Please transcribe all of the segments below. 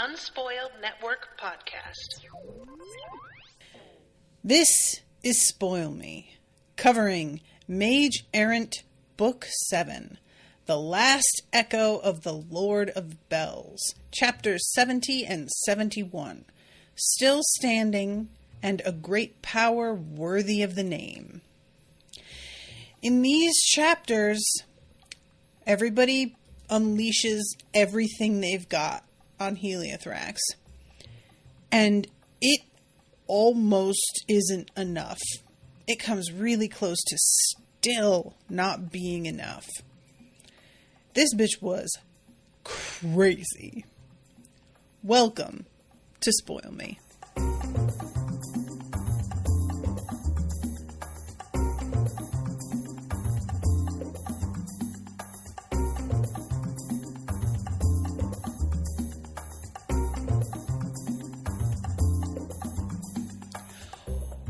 Unspoiled Network podcast. This is Spoil Me, covering Mage, Errant, Book 7, The Last Echo of the Lord of Bells, Chapters 70 and 71, Still Standing, and A Great Power Worthy of the Name. In these chapters, everybody unleashes everything they've got on Heliothrax, and it almost isn't enough. It comes really close to still not being enough. This bitch was crazy. Welcome to Spoil Me.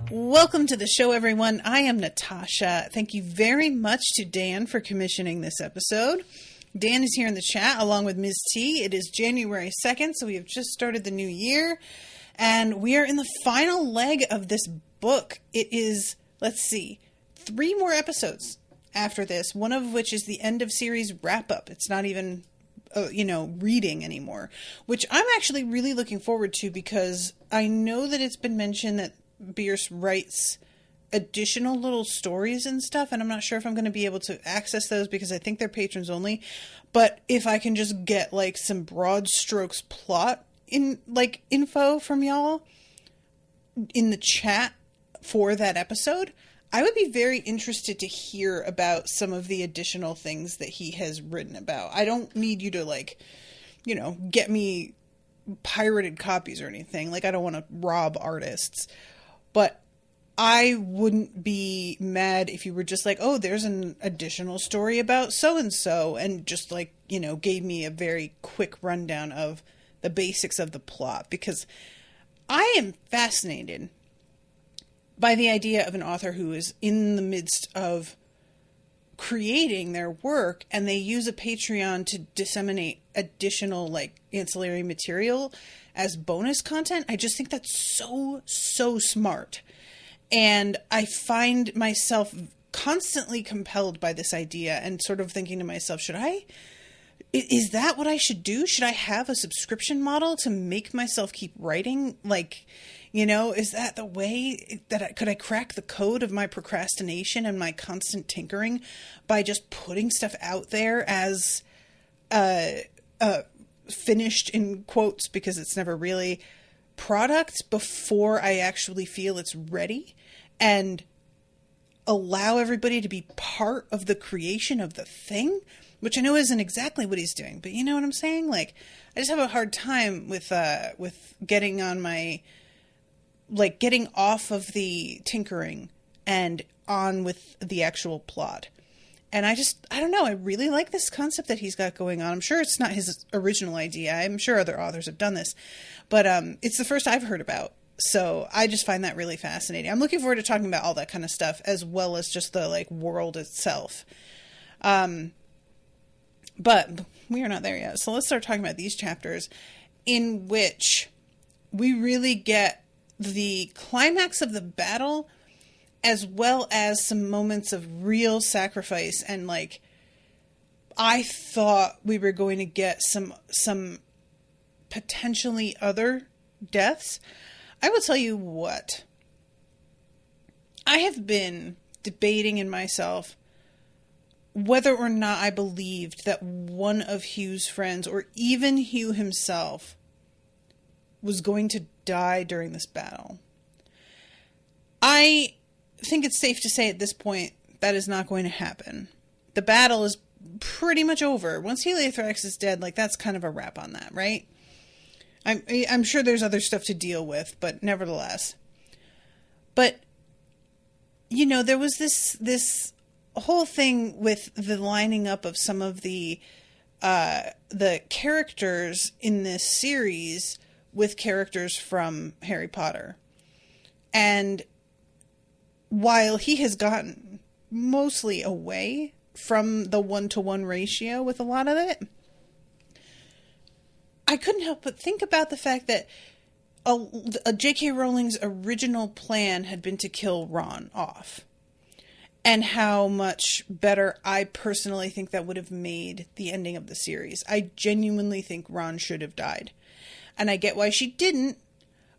Welcome to the show, everyone. I am Natasha. Thank you very much to Dan for commissioning this episode. Dan is here in the chat along with Ms. T. It is January 2nd, so we have just started the new year, and we are in the final leg of this book. It is, 3 more episodes after this, one of which is the end of series wrap-up. It's not even, reading anymore, which I'm actually really looking forward to because I know that it's been mentioned that Bierce writes additional little stories and stuff, and I'm not sure if I'm going to be able to access those because I think they're patrons only. But if I can just get some broad strokes plot info from y'all in the chat for that episode, I would be very interested to hear about some of the additional things that he has written about. I don't need you to get me pirated copies or anything. I don't want to rob artists. But I wouldn't be mad if you were just oh, there's an additional story about so-and-so, and just gave me a very quick rundown of the basics of the plot, because I am fascinated by the idea of an author who is in the midst of creating their work, and they use a Patreon to disseminate additional ancillary material as bonus content. I just think that's so smart. And I find myself constantly compelled by this idea and sort of thinking to myself, is that what I should do? Should I have a subscription model to make myself keep writing? Is that the way that could I crack the code of my procrastination and my constant tinkering by just putting stuff out there as finished in quotes, because it's never really product, before I actually feel it's ready, and allow everybody to be part of the creation of the thing, which I know isn't exactly what he's doing, but you know what I'm saying? I just have a hard time with getting on my, getting off of the tinkering and on with the actual plot. And I don't know, I really like this concept that he's got going on. I'm sure it's not his original idea. I'm sure other authors have done this, but it's the first I've heard about. So I just find that really fascinating. I'm looking forward to talking about all that kind of stuff, as well as just the world itself. But we are not there yet. So let's start talking about these chapters, in which we really get the climax of the battle, as well as some moments of real sacrifice. And I thought we were going to get some potentially other deaths. I will tell you what, I have been debating in myself whether or not I believed that one of Hugh's friends, or even Hugh himself, was going to die during this battle. I think it's safe to say at this point that is not going to happen. The battle is pretty much over. Once Heliothrax is dead, that's kind of a wrap on that, right? I'm sure there's other stuff to deal with, but nevertheless. But, there was this whole thing with the lining up of some of the characters in this series with characters from Harry Potter. And while he has gotten mostly away from the 1-to-1 ratio with a lot of it, I couldn't help but think about the fact that a J.K. Rowling's original plan had been to kill Ron off. And how much better I personally think that would have made the ending of the series. I genuinely think Ron should have died. And I get why she didn't,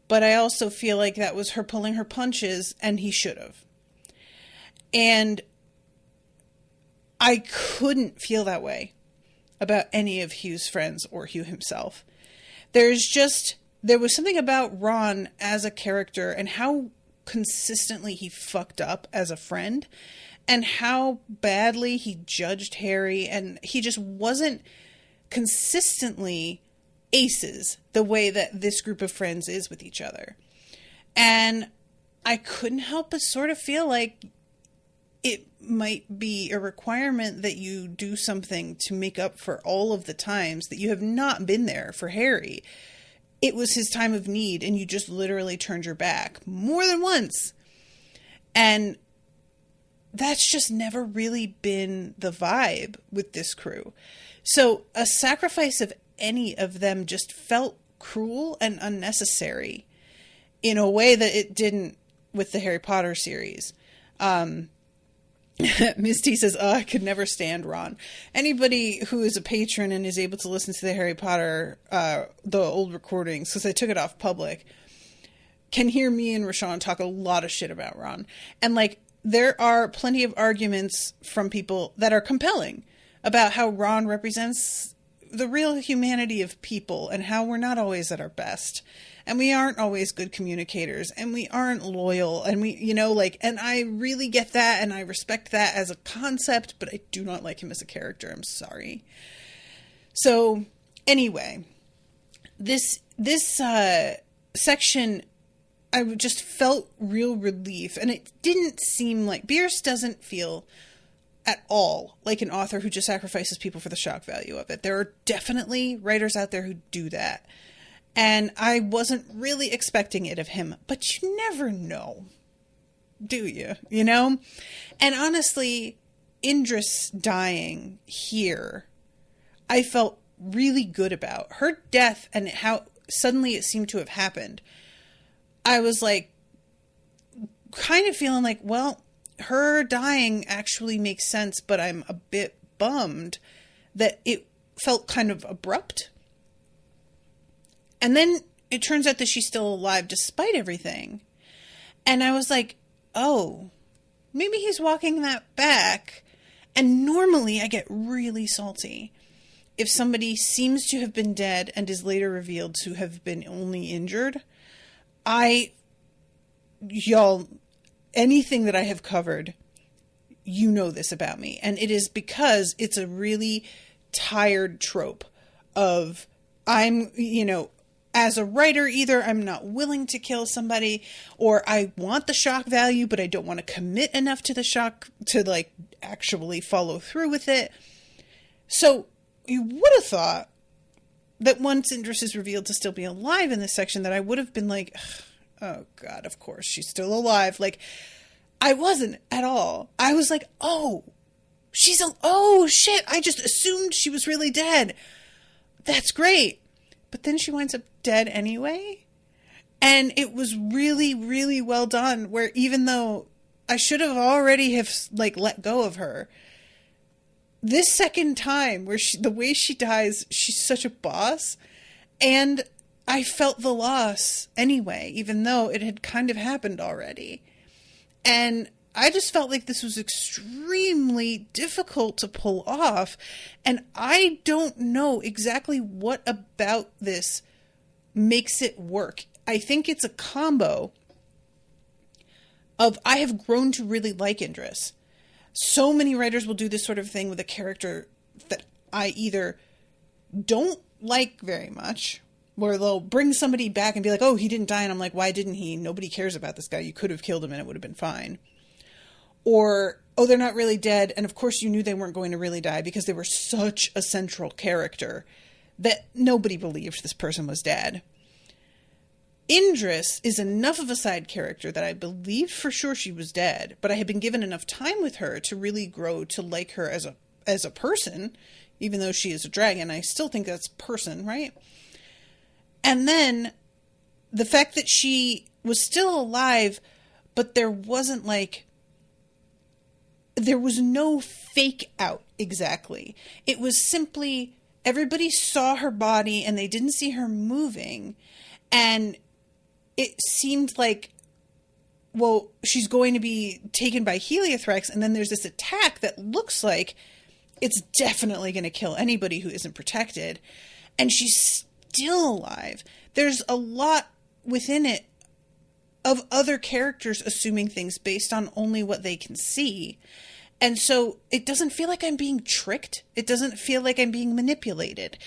but I also feel like that was her pulling her punches, and he should have. And I couldn't feel that way about any of Hugh's friends or Hugh himself. There was something about Ron as a character and how consistently he fucked up as a friend and how badly he judged Harry, and he just wasn't consistently aces the way that this group of friends is with each other. And I couldn't help but sort of feel like it might be a requirement that you do something to make up for all of the times that you have not been there for Harry. It was his time of need, and you just literally turned your back more than once. And that's just never really been the vibe with this crew. So a sacrifice of any of them just felt cruel and unnecessary in a way that it didn't with the Harry Potter series. Ms. T says, I could never stand Ron. Anybody who is a patron and is able to listen to the Harry Potter, the old recordings, because I took it off public, can hear me and Rashawn talk a lot of shit about Ron. And like, there are plenty of arguments from people that are compelling about how Ron represents the real humanity of people and how we're not always at our best. And we aren't always good communicators, and we aren't loyal, and and I really get that, and I respect that as a concept, but I do not like him as a character. I'm sorry. So anyway, this section, I just felt real relief, and it didn't seem like Bierce doesn't feel at all like an author who just sacrifices people for the shock value of it. There are definitely writers out there who do that. And I wasn't really expecting it of him, but you never know, do you? You know? And honestly, Indris dying here, I felt really good about. Her death and how suddenly it seemed to have happened. I was like, kind of feeling like, well, her dying actually makes sense, but I'm a bit bummed that it felt kind of abrupt. And then it turns out that she's still alive despite everything. And I was like, oh, maybe he's walking that back. And normally I get really salty if somebody seems to have been dead and is later revealed to have been only injured. Y'all, anything that I have covered, you know this about me. And it is because it's a really tired trope of as a writer, either I'm not willing to kill somebody, or I want the shock value, but I don't want to commit enough to the shock to like actually follow through with it. So you would have thought that once Indris is revealed to still be alive in this section, that I would have been like, oh God, of course she's still alive. Like, I wasn't at all. I was like, oh shit, I just assumed she was really dead. That's great. But then she winds up dead anyway. And it was really, really well done, where even though I should have already have let go of her, this second time where the way she dies, she's such a boss. And I felt the loss anyway, even though it had kind of happened already. And I just felt like this was extremely difficult to pull off. And I don't know exactly what about this makes it work. I think it's a combo of I have grown to really like Indris. So many writers will do this sort of thing with a character that I either don't like very much, where they'll bring somebody back and be like, oh, he didn't die. And I'm like, why didn't he? Nobody cares about this guy. You could have killed him and it would have been fine. Or, oh, they're not really dead. And of course you knew they weren't going to really die because they were such a central character that nobody believed this person was dead. Indris is enough of a side character that I believed for sure she was dead, but I had been given enough time with her to really grow to like her as a person, even though she is a dragon. I still think that's person, right? And then the fact that she was still alive, but there was no fake out exactly. It was simply everybody saw her body and they didn't see her moving. And it seemed like, well, she's going to be taken by Heliothrax. And then there's this attack that looks like it's definitely going to kill anybody who isn't protected. And she's still alive. There's a lot within it of other characters assuming things based on only what they can see. And so it doesn't feel like I'm being tricked. It doesn't feel like I'm being manipulated.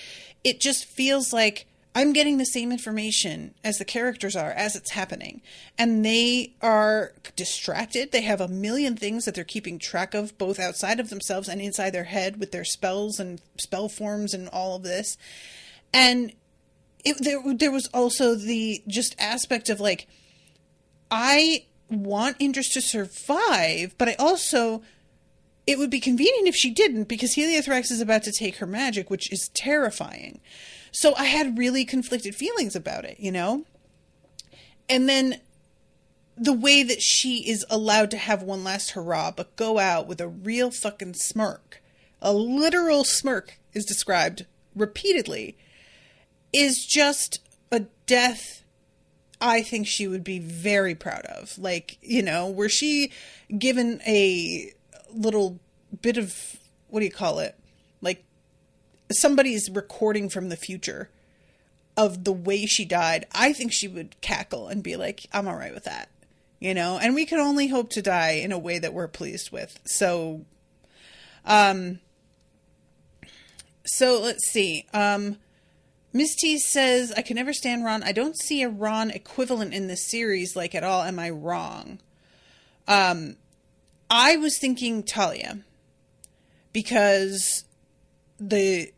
It just feels like I'm getting the same information as the characters are as it's happening. And they are distracted. They have a million things that they're keeping track of, both outside of themselves and inside their head with their spells and spell forms and all of this. And there was also the just aspect of like, I want Indris to survive, but I also, it would be convenient if she didn't, because Heliothrax is about to take her magic, which is terrifying. So I had really conflicted feelings about it, you know? And then the way that she is allowed to have one last hurrah, but go out with a real fucking smirk, a literal smirk is described repeatedly, is just a death I think she would be very proud of. Like, you know, were she given a little bit of, what do you call it? Like, somebody's recording from the future of the way she died, I think she would cackle and be like, I'm all right with that, you know? And we can only hope to die in a way that we're pleased with. So let's see. Ms. T says, I can never stand Ron. I don't see a Ron equivalent in this series, like, at all. Am I wrong? I was thinking Talia, because the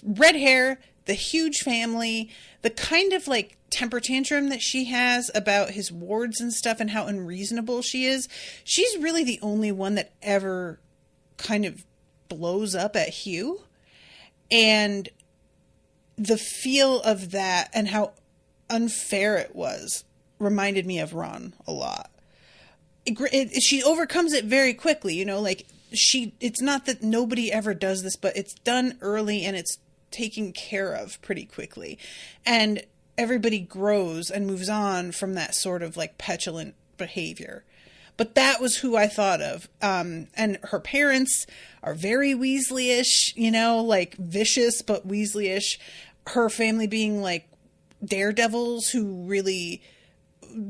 red hair, the huge family, the kind of like temper tantrum that she has about his wards and stuff and how unreasonable she is. She's really the only one that ever kind of blows up at Hugh. And the feel of that and how unfair it was reminded me of Ron a lot. She overcomes it very quickly, you know, like it's not that nobody ever does this, but it's done early and it's taken care of pretty quickly. And everybody grows and moves on from that sort of like petulant behavior. But that was who I thought of. And her parents are very Weasley-ish, you know, like vicious, but Weasley-ish. Her family being like daredevils who really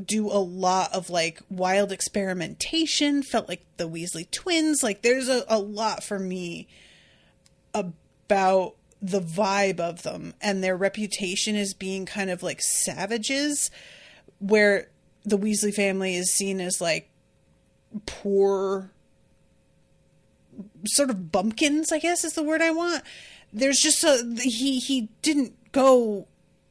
do a lot of like wild experimentation, felt like the Weasley twins. Like there's a lot for me about the vibe of them and their reputation as being kind of like savages, where the Weasley family is seen as like poor sort of bumpkins, I guess is the word I want. There's just he didn't go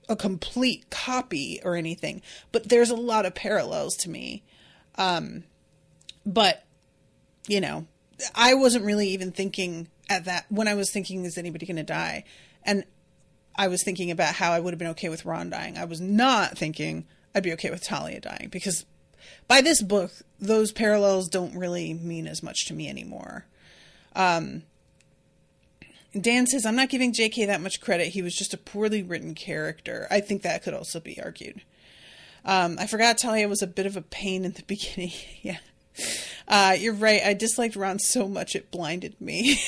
a complete copy or anything, but there's a lot of parallels to me. But you know, I wasn't really even thinking at that when I was thinking, is anybody going to die? And I was thinking about how I would have been okay with Ron dying. I was not thinking I'd be okay with Talia dying, because by this book, those parallels don't really mean as much to me anymore. Dan says, I'm not giving JK that much credit. He was just a poorly written character. I think that could also be argued. I forgot Talia was a bit of a pain in the beginning. Yeah. You're right. I disliked Ron so much it blinded me.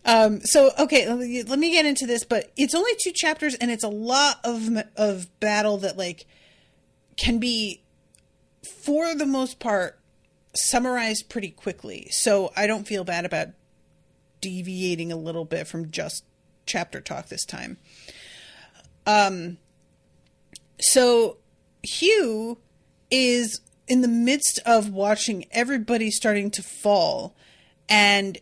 Okay, let me get into this, but it's only 2 chapters and it's a lot of battle that like can be, for the most part, summarized pretty quickly. So I don't feel bad about deviating a little bit from just chapter talk this time. So Hugh is in the midst of watching everybody starting to fall, and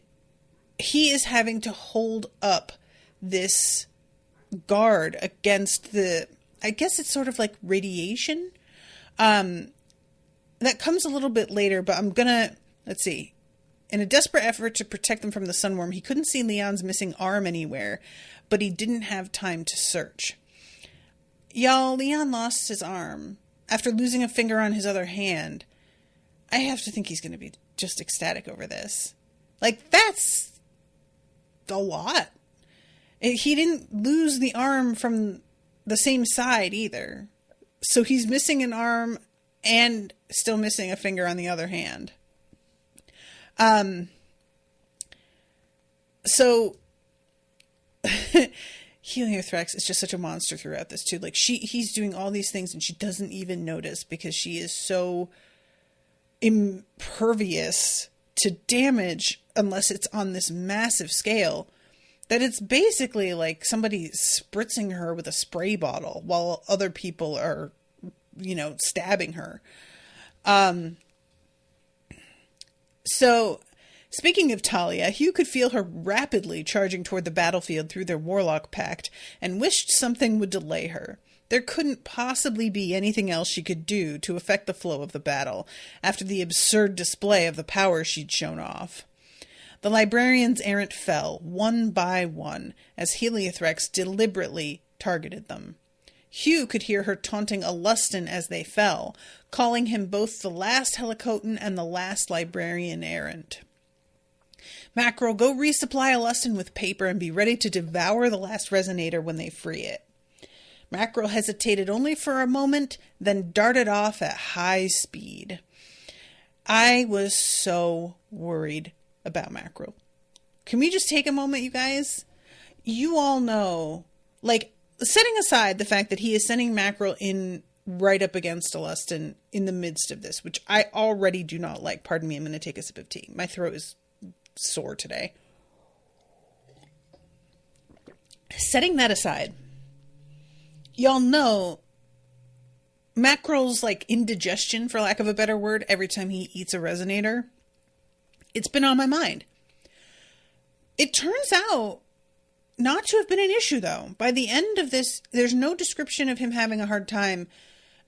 he is having to hold up this guard against I guess it's sort of like radiation. That comes a little bit later, but let's see. In a desperate effort to protect them from the sunworm, he couldn't see Leon's missing arm anywhere, but he didn't have time to search. Y'all, Leon lost his arm after losing a finger on his other hand. I have to think he's going to be just ecstatic over this. Like, that's a lot. He didn't lose the arm from the same side either. So he's missing an arm and still missing a finger on the other hand. So Heliothrax is just such a monster throughout this too. Like he's doing all these things and she doesn't even notice because she is so impervious to damage unless it's on this massive scale that it's basically like somebody spritzing her with a spray bottle while other people are, stabbing her. So speaking of Talia, Hugh could feel her rapidly charging toward the battlefield through their warlock pact and wished something would delay her. There couldn't possibly be anything else she could do to affect the flow of the battle after the absurd display of the power she'd shown off. The librarians errant fell, one by one, as Heliothrax deliberately targeted them. Hugh could hear her taunting Alustin as they fell, calling him both the last Helicotan and the last librarian errant. Mackerel, go resupply Alustin with paper and be ready to devour the last resonator when they free it. Mackerel hesitated only for a moment, then darted off at high speed. I was so worried about Mackerel. Can we just take a moment, you guys? You all know, setting aside the fact that he is sending Mackerel in right up against Alustin in the midst of this, which I already do not like. Pardon me, I'm going to take a sip of tea. My throat is sore today. Setting that aside, y'all know Mackerel's indigestion, for lack of a better word, every time he eats a resonator. It's been on my mind. It turns out not to have been an issue, though. By the end of this, there's no description of him having a hard time.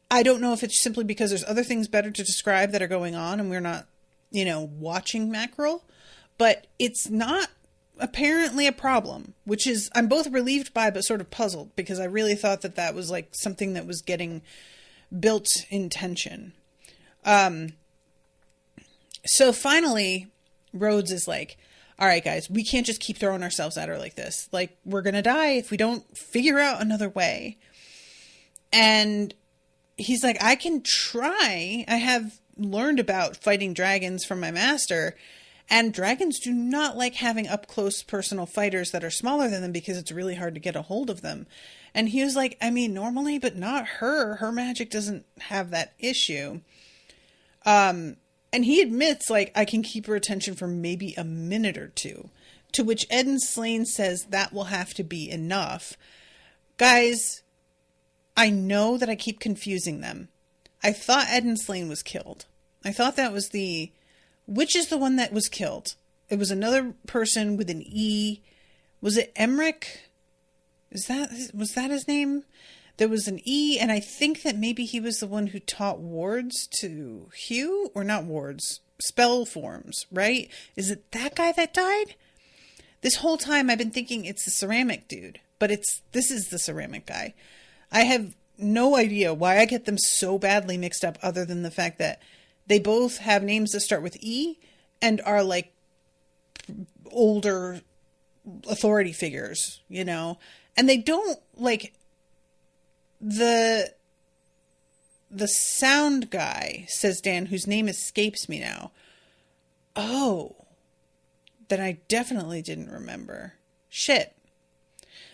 I don't know if it's simply because there's other things better to describe that are going on and we're not, watching Mackerel. But it's not apparently a problem, which is I'm both relieved by but sort of puzzled because I really thought that was something that was getting built in tension. So finally, Rhodes is like, all right, guys, we can't just keep throwing ourselves at her like this. We're going to die if we don't figure out another way. And he's like, I can try. I have learned about fighting dragons from my master. And dragons do not like having up-close personal fighters that are smaller than them because it's really hard to get a hold of them. And he was like, I mean, normally, but not her. Her magic doesn't have that issue. And he admits, I can keep her attention for maybe a minute or two. To which Ed and Slane says that will have to be enough. Guys, I know that I keep confusing them. I thought Ed and Slane was killed. I thought that was which is the one that was killed? It was another person with an E. Was it Emmerich? Was that his name? There was an E, and I think that maybe he was the one who taught wards to Hugh, or not wards, spell forms, right? Is it that guy that died? This whole time I've been thinking it's the ceramic dude, but this is the ceramic guy. I have no idea why I get them so badly mixed up other than the fact that they both have names that start with E and are older authority figures, and they don't the sound guy, says Dan, whose name escapes me now. Oh, then I definitely didn't remember. Shit.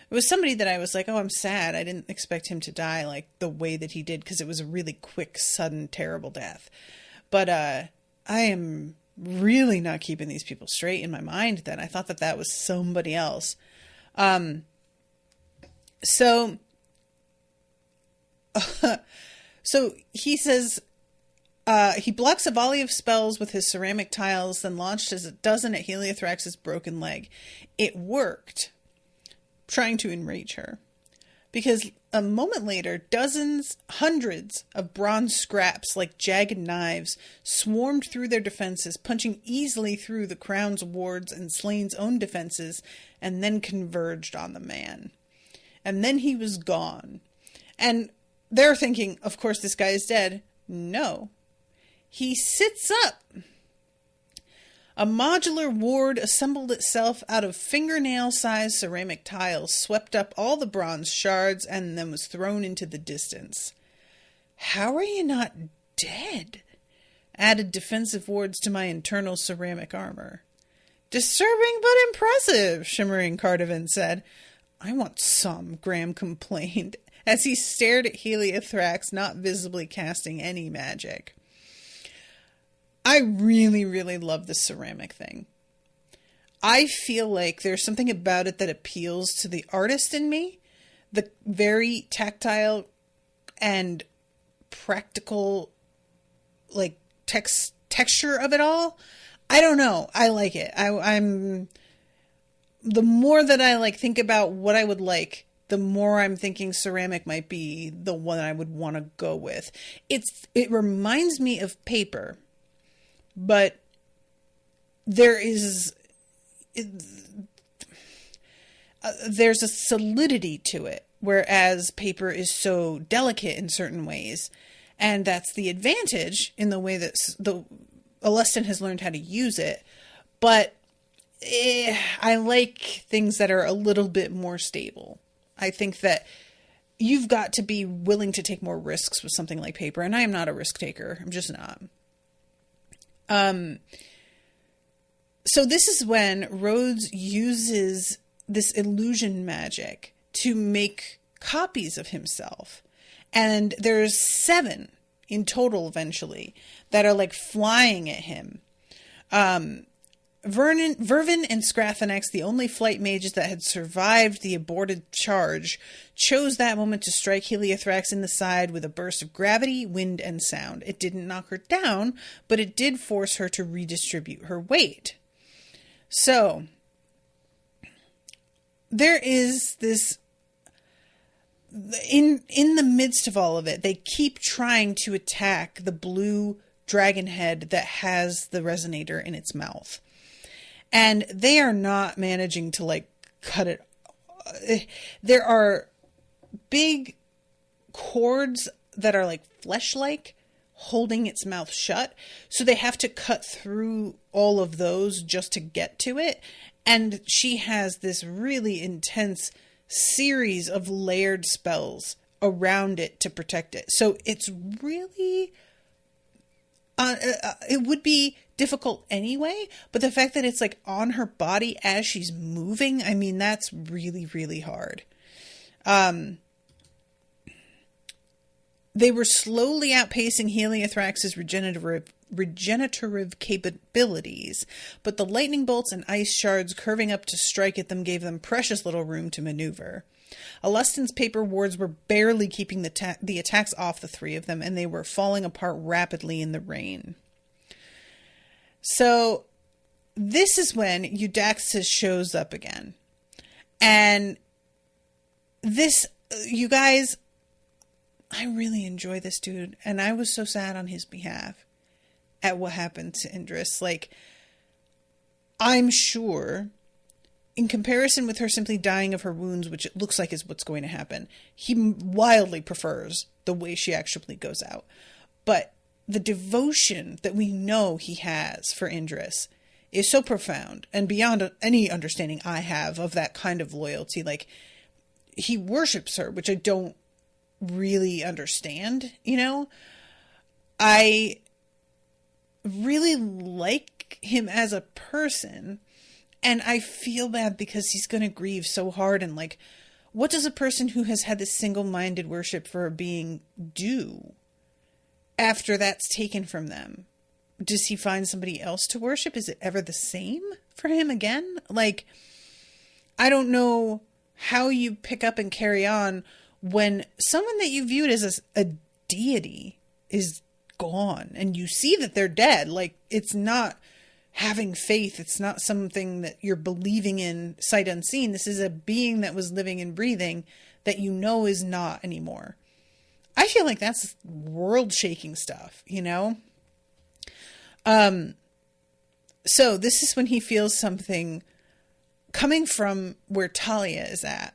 It was somebody that I was like, oh, I'm sad. I didn't expect him to die the way that he did because it was a really quick, sudden, terrible death. But I am really not keeping these people straight in my mind then. I thought that was somebody else. So he says he blocks a volley of spells with his ceramic tiles, then launched as a dozen at Heliothrax's broken leg. It worked, trying to enrage her. because a moment later, dozens, hundreds of bronze scraps like jagged knives swarmed through their defenses, punching easily through the crown's wards and Slane's own defenses, and then converged on the man. And then he was gone. And they're thinking, of course, this guy is dead. No. He sits up. A modular ward assembled itself out of fingernail-sized ceramic tiles, swept up all the bronze shards, and then was thrown into the distance. How are you not dead? Added defensive wards to my internal ceramic armor. Disturbing but impressive, Shimmering Cardivan said. I want some, Graham complained, as he stared at Heliothrax, not visibly casting any magic. I really, really love this ceramic thing. I feel like there's something about it that appeals to the artist in me. The very tactile and practical, like, texture of it all. I don't know. I like it. I'm the more that I like think about what I would like, the more I'm thinking ceramic might be the one I would want to go with. It reminds me of paper. But there's a solidity to it, whereas paper is so delicate in certain ways. And that's the advantage in the way that Alestin has learned how to use it. But I like things that are a little bit more stable. I think that you've got to be willing to take more risks with something like paper. And I am not a risk taker. I'm just not. So this is when Rhodes uses this illusion magic to make copies of himself. And there's 7 in total eventually that are like flying at him. Vervin and Scrathanax, the only flight mages that had survived the aborted charge, chose that moment to strike Heliothrax in the side with a burst of gravity, wind, and sound. It didn't knock her down, but it did force her to redistribute her weight. So, there is this... In the midst of all of it, they keep trying to attack the blue dragon head that has the resonator in its mouth. And they are not managing to, like, cut it. There are big cords that are, like, flesh-like, holding its mouth shut. So they have to cut through all of those just to get to it. And she has this really intense series of layered spells around it to protect it. So it's really... it would be difficult anyway, but the fact that it's like on her body as she's moving, I mean, that's really, really hard. They were slowly outpacing Heliothrax's regenerative capabilities, but the lightning bolts and ice shards curving up to strike at them gave them precious little room to maneuver. Alestin's paper wards were barely keeping the attacks off the 3 of them, and they were falling apart rapidly in the rain. So, this is when Eudaxus shows up again. And this, you guys, I really enjoy this dude, and I was so sad on his behalf at what happened to Indris. Like, I'm sure... in comparison with her simply dying of her wounds, which it looks like is what's going to happen, he wildly prefers the way she actually goes out. But the devotion that we know he has for Indris is so profound and beyond any understanding I have of that kind of loyalty. Like, he worships her, which I don't really understand, you know? I really like him as a person. And I feel bad because he's going to grieve so hard. And like, what does a person who has had this single-minded worship for a being do after that's taken from them? Does he find somebody else to worship? Is it ever the same for him again? Like, I don't know how you pick up and carry on when someone that you viewed as a deity is gone and you see that they're dead. Like, it's not having faith. It's not something that you're believing in sight unseen. This is a being that was living and breathing that you know is not anymore. I feel like that's world-shaking stuff, you know? So this is when he feels something coming from where Talia is at.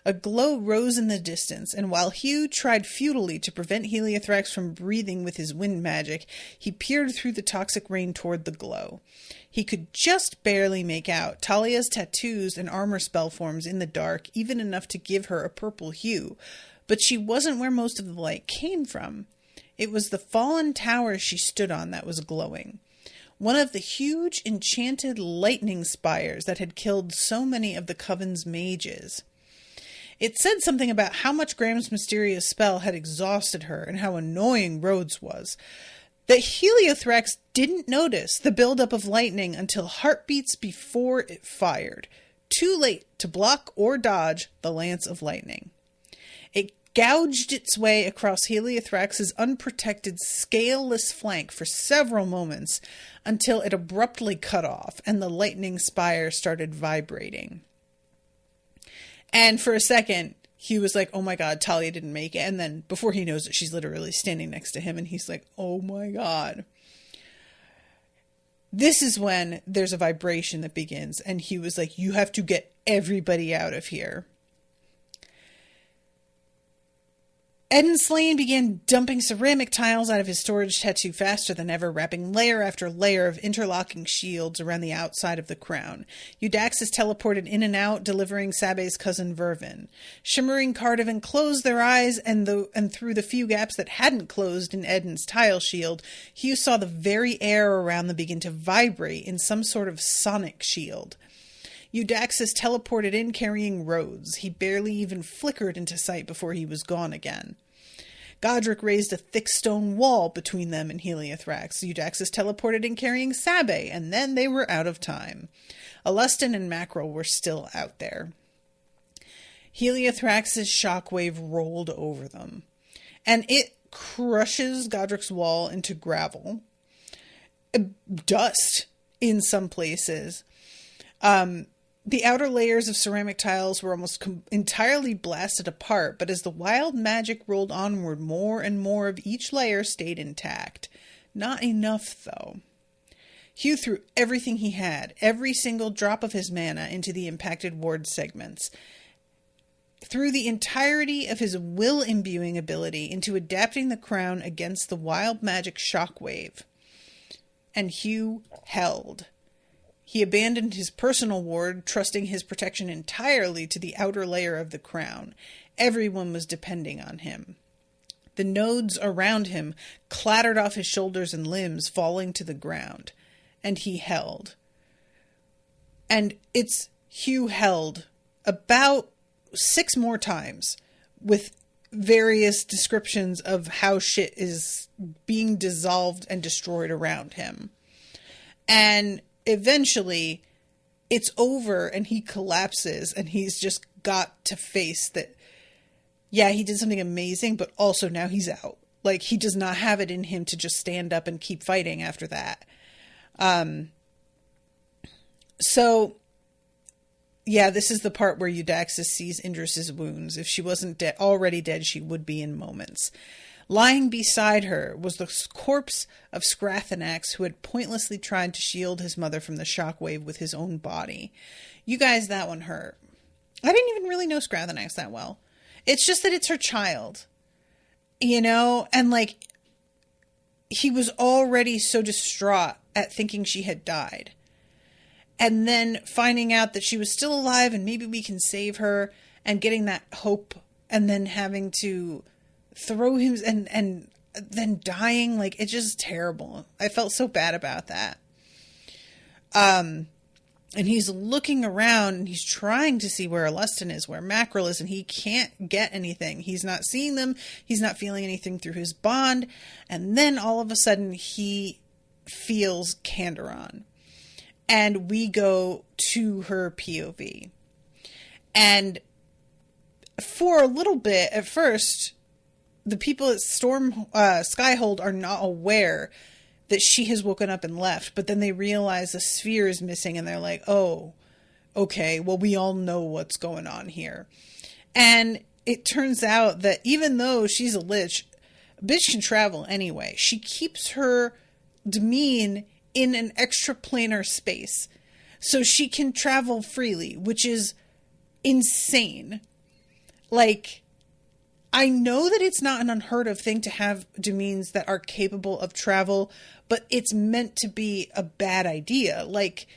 A glow rose in the distance, and while Hugh tried futilely to prevent Heliothrax from breathing with his wind magic, he peered through the toxic rain toward the glow. He could just barely make out Talia's tattoos and armor spell forms in the dark, even enough to give her a purple hue, but she wasn't where most of the light came from. It was the fallen tower she stood on that was glowing. One of the huge enchanted lightning spires that had killed so many of the Coven's mages. It said something about how much Graham's mysterious spell had exhausted her and how annoying Rhodes was. That Heliothrax didn't notice the buildup of lightning until heartbeats before it fired. Too late to block or dodge the lance of lightning. It gouged its way across Heliothrax's unprotected, scaleless flank for several moments until it abruptly cut off and the lightning spire started vibrating. And for a second, he was like, oh my God, Talia didn't make it. And then before he knows it, she's literally standing next to him and he's like, oh my God. This is when there's a vibration that begins and he was like, you have to get everybody out of here. Eden Slane began dumping ceramic tiles out of his storage tattoo faster than ever, wrapping layer after layer of interlocking shields around the outside of the crown. Eudaxus teleported in and out, delivering Sabe's cousin Vervin. Shimmering Cardivan closed their eyes, and through the few gaps that hadn't closed in Eden's tile shield, Hugh saw the very air around them begin to vibrate in some sort of sonic shield. Eudaxus teleported in carrying Rhodes. He barely even flickered into sight before he was gone again. Godric raised a thick stone wall between them and Heliothrax. Eudaxus teleported in carrying Sabe, and then they were out of time. Alustin and Mackerel were still out there. Heliothrax's shockwave rolled over them, and it crushes Godric's wall into gravel. Dust in some places. The outer layers of ceramic tiles were almost entirely blasted apart, but as the wild magic rolled onward, more and more of each layer stayed intact. Not enough, though. Hugh threw everything he had, every single drop of his mana, into the impacted ward segments. Threw the entirety of his will-imbuing ability into adapting the crown against the wild magic shockwave. And Hugh held. He abandoned his personal ward, trusting his protection entirely to the outer layer of the crown. Everyone was depending on him. The nodes around him clattered off his shoulders and limbs, falling to the ground. And he held. And Hugh held about 6 more times, with various descriptions of how shit is being dissolved and destroyed around him. And eventually, it's over and he collapses and he's just got to face that, yeah, he did something amazing, but also now he's out. Like, he does not have it in him to just stand up and keep fighting after that. So, yeah, this is the part where Eudaxus sees Indris's wounds. If she wasn't already dead, she would be in moments. Lying beside her was the corpse of Scrathanax, who had pointlessly tried to shield his mother from the shockwave with his own body. You guys, that one hurt. I didn't even really know Scrathanax that well. It's just that it's her child. You know? And, like, he was already so distraught at thinking she had died. And then finding out that she was still alive and maybe we can save her, and getting that hope, and then having to throw him and then dying. Like, it's just terrible. I felt so bad about that. And he's looking around and he's trying to see where Alustin is, where Mackerel is, and he can't get anything. He's not seeing them. He's not feeling anything through his bond. And then all of a sudden he feels Candoron. And we go to her POV. And for a little bit at first, the people at Skyhold are not aware that she has woken up and left, but then they realize the sphere is missing and they're like, oh, okay, well, we all know what's going on here. And it turns out that even though she's a lich, a bitch can travel anyway. She keeps her demesne in an extraplanar space, so she can travel freely, which is insane. Like, I know that it's not an unheard of thing to have demesnes that are capable of travel, but it's meant to be a bad idea. Like,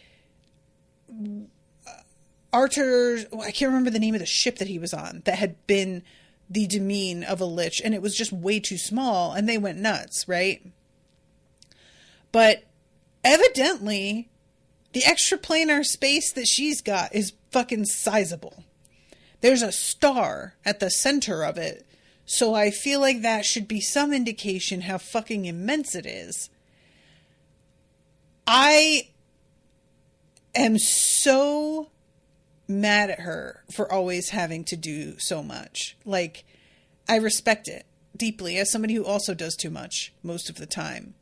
Arthur, I can't remember the name of the ship that he was on that had been the demesne of a lich, and it was just way too small, and they went nuts, right? But evidently, the extraplanar space that she's got is fucking sizable. There's a star at the center of it, so I feel like that should be some indication how fucking immense it is. I am so mad at her for always having to do so much. Like, I respect it deeply as somebody who also does too much most of the time.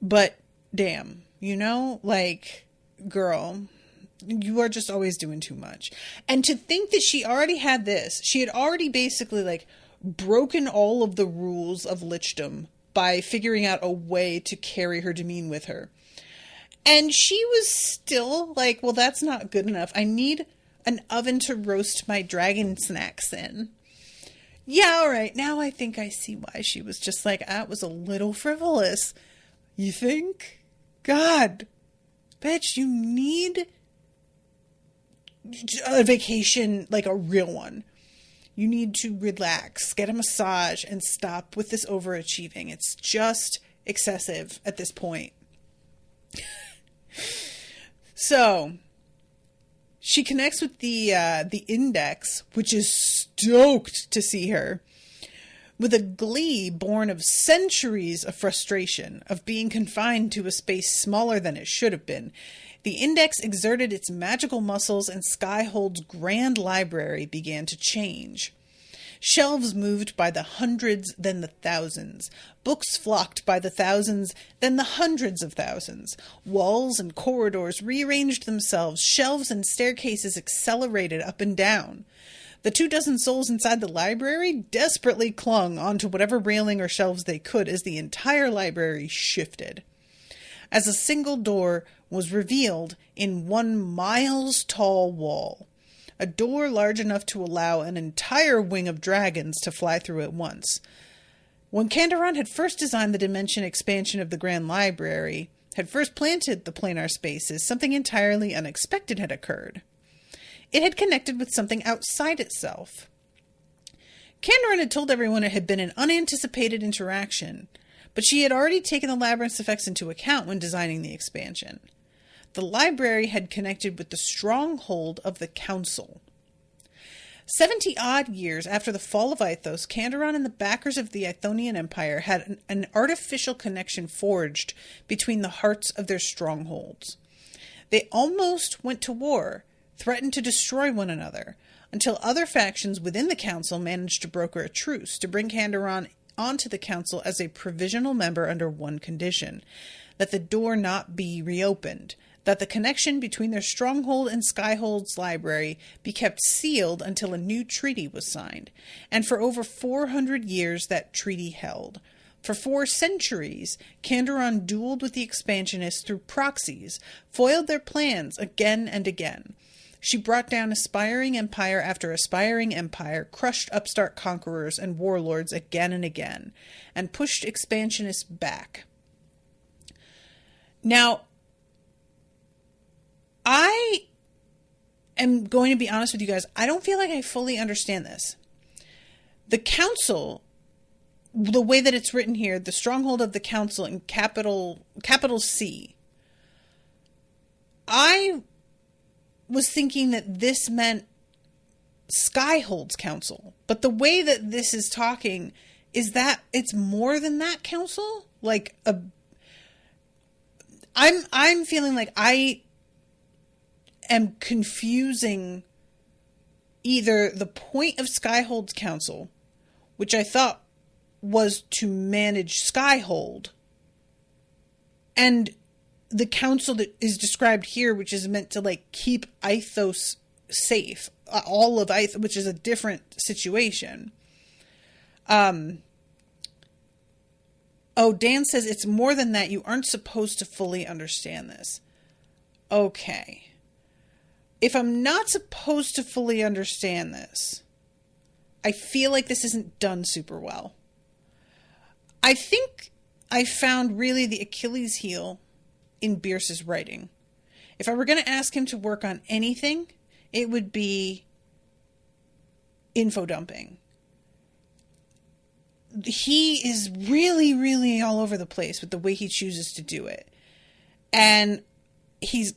But damn, you know, like, girl, you are just always doing too much. And to think that she already had this, she had already basically like broken all of the rules of lichdom by figuring out a way to carry her demesne with her. And she was still like, well, that's not good enough. I need an oven to roast my dragon snacks in. Yeah, all right. Now I think I see why she was just like, that was a little frivolous. You think? God, bitch, you need a vacation, like a real one. You need to relax, get a massage, and stop with this overachieving. It's just excessive at this point. So, she connects with the index, which is stoked to see her, with a glee born of centuries of frustration, of being confined to a space smaller than it should have been. The index exerted its magical muscles, and Skyhold's grand library began to change. Shelves moved by the hundreds, then the thousands. Books flocked by the thousands, then the hundreds of thousands. Walls and corridors rearranged themselves. Shelves and staircases accelerated up and down. The 24 souls inside the library desperately clung onto whatever railing or shelves they could as the entire library shifted. As a single door was revealed in 1 miles-tall wall. A door large enough to allow an entire wing of dragons to fly through at once. When Candaron had first designed the dimension expansion of the Grand Library, had first planted the planar spaces, something entirely unexpected had occurred. It had connected with something outside itself. Candaron had told everyone it had been an unanticipated interaction, but she had already taken the labyrinth's effects into account when designing the expansion. The library had connected with the stronghold of the Council. 70-odd years after the fall of Ithos, Candaron and the backers of the Ithonian Empire had an artificial connection forged between the hearts of their strongholds. They almost went to war, threatened to destroy one another, until other factions within the Council managed to broker a truce to bring Candaron onto the Council as a provisional member under one condition, that the door not be reopened, that the connection between their stronghold and Skyhold's library be kept sealed until a new treaty was signed, and for over 400 years that treaty held. For 4 centuries, Candaron dueled with the expansionists through proxies, foiled their plans again and again. She brought down aspiring empire after aspiring empire, crushed upstart conquerors and warlords again and again, and pushed expansionists back. Now, I am going to be honest with you guys. I don't feel like I fully understand this. The Council, the way that it's written here, the stronghold of the Council in capital C. I was thinking that this meant Skyhold's council. But the way that this is talking is that it's more than that council. Like I'm feeling like I am confusing either the point of Skyhold's council, which I thought was to manage Skyhold, And the council that is described here, which is meant to like keep Ithos safe, all of Ithos, which is a different situation. Dan says it's more than that. You aren't supposed to fully understand this. Okay. If I'm not supposed to fully understand this, I feel like this isn't done super well. I think I found really the Achilles heel in Bierce's writing. If I were going to ask him to work on anything, it would be info dumping. He is really, really all over the place with the way he chooses to do it. And he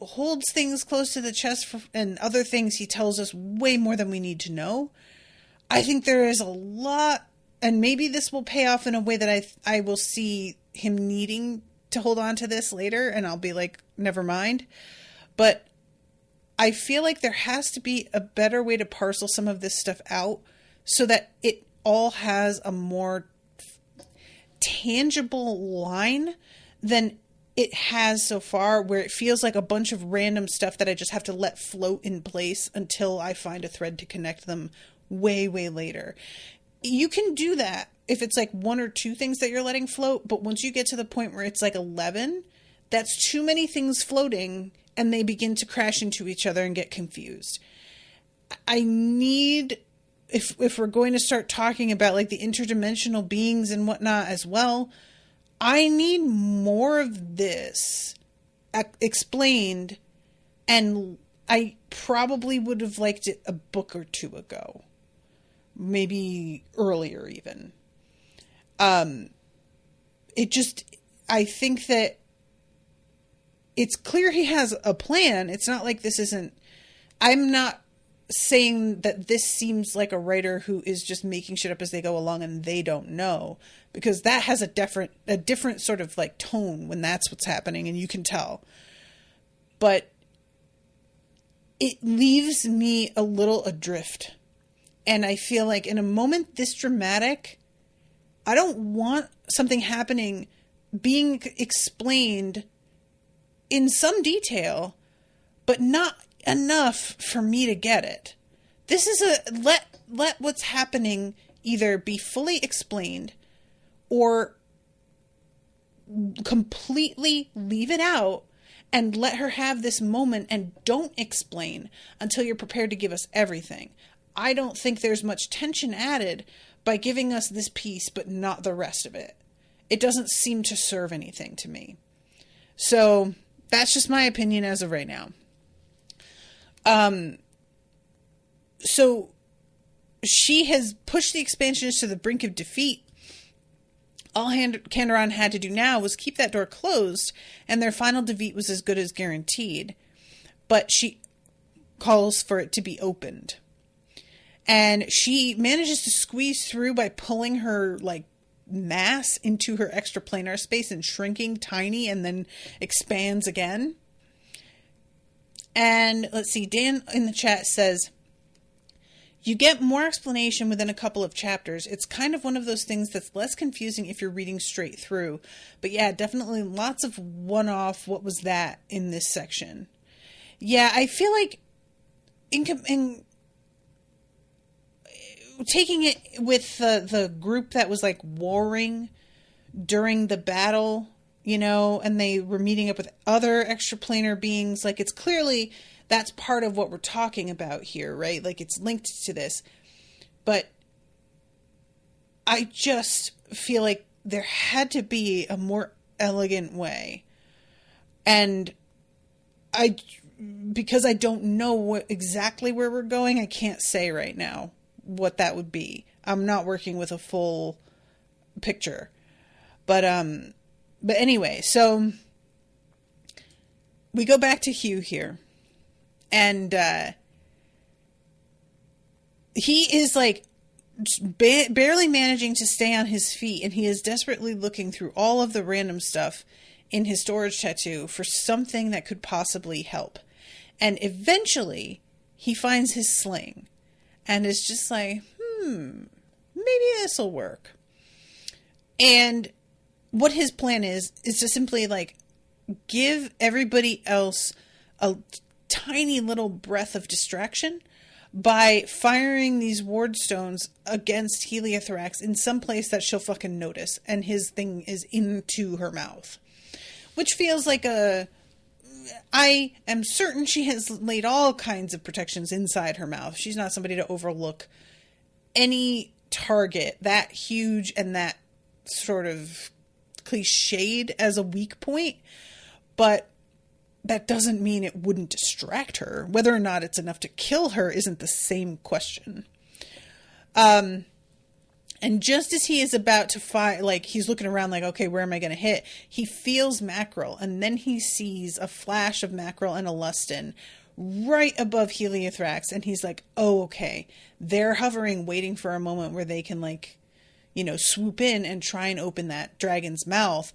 holds things close to the chest and other things he tells us way more than we need to know. I think there is a lot, and maybe this will pay off in a way that I will see him needing to hold on to this later, and I'll be like, never mind. But I feel like there has to be a better way to parcel some of this stuff out so that it all has a more tangible line than it has so far, where it feels like a bunch of random stuff that I just have to let float in place until I find a thread to connect them way, way later. You can do that if it's like one or two things that you're letting float, but once you get to the point where it's like 11, that's too many things floating and they begin to crash into each other and get confused. I need, if we're going to start talking about like the interdimensional beings and whatnot as well, I need more of this explained, and I probably would have liked it a book or two ago. Maybe earlier even. I think that it's clear he has a plan. It's not like this isn't, I'm not saying that this seems like a writer who is just making shit up as they go along and they don't know, because that has a different sort of like tone when that's what's happening and you can tell. But it leaves me a little adrift. And I feel like in a moment this dramatic, I don't want something happening being explained in some detail, but not enough for me to get it. This is let what's happening either be fully explained or completely leave it out and let her have this moment and don't explain until you're prepared to give us everything. I don't think there's much tension added by giving us this piece, but not the rest of it. It doesn't seem to serve anything to me. So that's just my opinion as of right now. So she has pushed the expansionists to the brink of defeat. All Kandaron had to do now was keep that door closed, and their final defeat was as good as guaranteed. But she calls for it to be opened. And she manages to squeeze through by pulling her, like, mass into her extraplanar space and shrinking tiny and then expands again. And let's see, Dan in the chat says, you get more explanation within a couple of chapters. It's kind of one of those things that's less confusing if you're reading straight through. But yeah, definitely lots of one-off, what was that in this section. Yeah, I feel like in taking it with the group that was like warring during the battle, you know, and they were meeting up with other extraplanar beings, like it's clearly that's part of what we're talking about here, right? Like it's linked to this. But I just feel like there had to be a more elegant way. And because I don't know exactly where we're going, I can't say right now what that would be. I'm not working with a full picture. But anyway, so we go back to Hugh here. And he is like barely managing to stay on his feet, and he is desperately looking through all of the random stuff in his storage tattoo for something that could possibly help. And eventually he finds his sling and is just like, maybe this will work. And what his plan is to simply like give everybody else a tiny little breath of distraction by firing these ward stones against Heliothrax in some place that she'll fucking notice. And his thing is into her mouth, which feels like I am certain she has laid all kinds of protections inside her mouth. She's not somebody to overlook any target that huge and that sort of cliched as a weak point, but that doesn't mean it wouldn't distract her. Whether or not it's enough to kill her isn't the same question. And just as he is about to fire, like he's looking around like, okay, where am I going to hit? He feels Mackerel, and then he sees a flash of Mackerel and a Lustin right above Heliothrax, and he's like, oh, okay. They're hovering, waiting for a moment where they can like, you know, swoop in and try and open that dragon's mouth.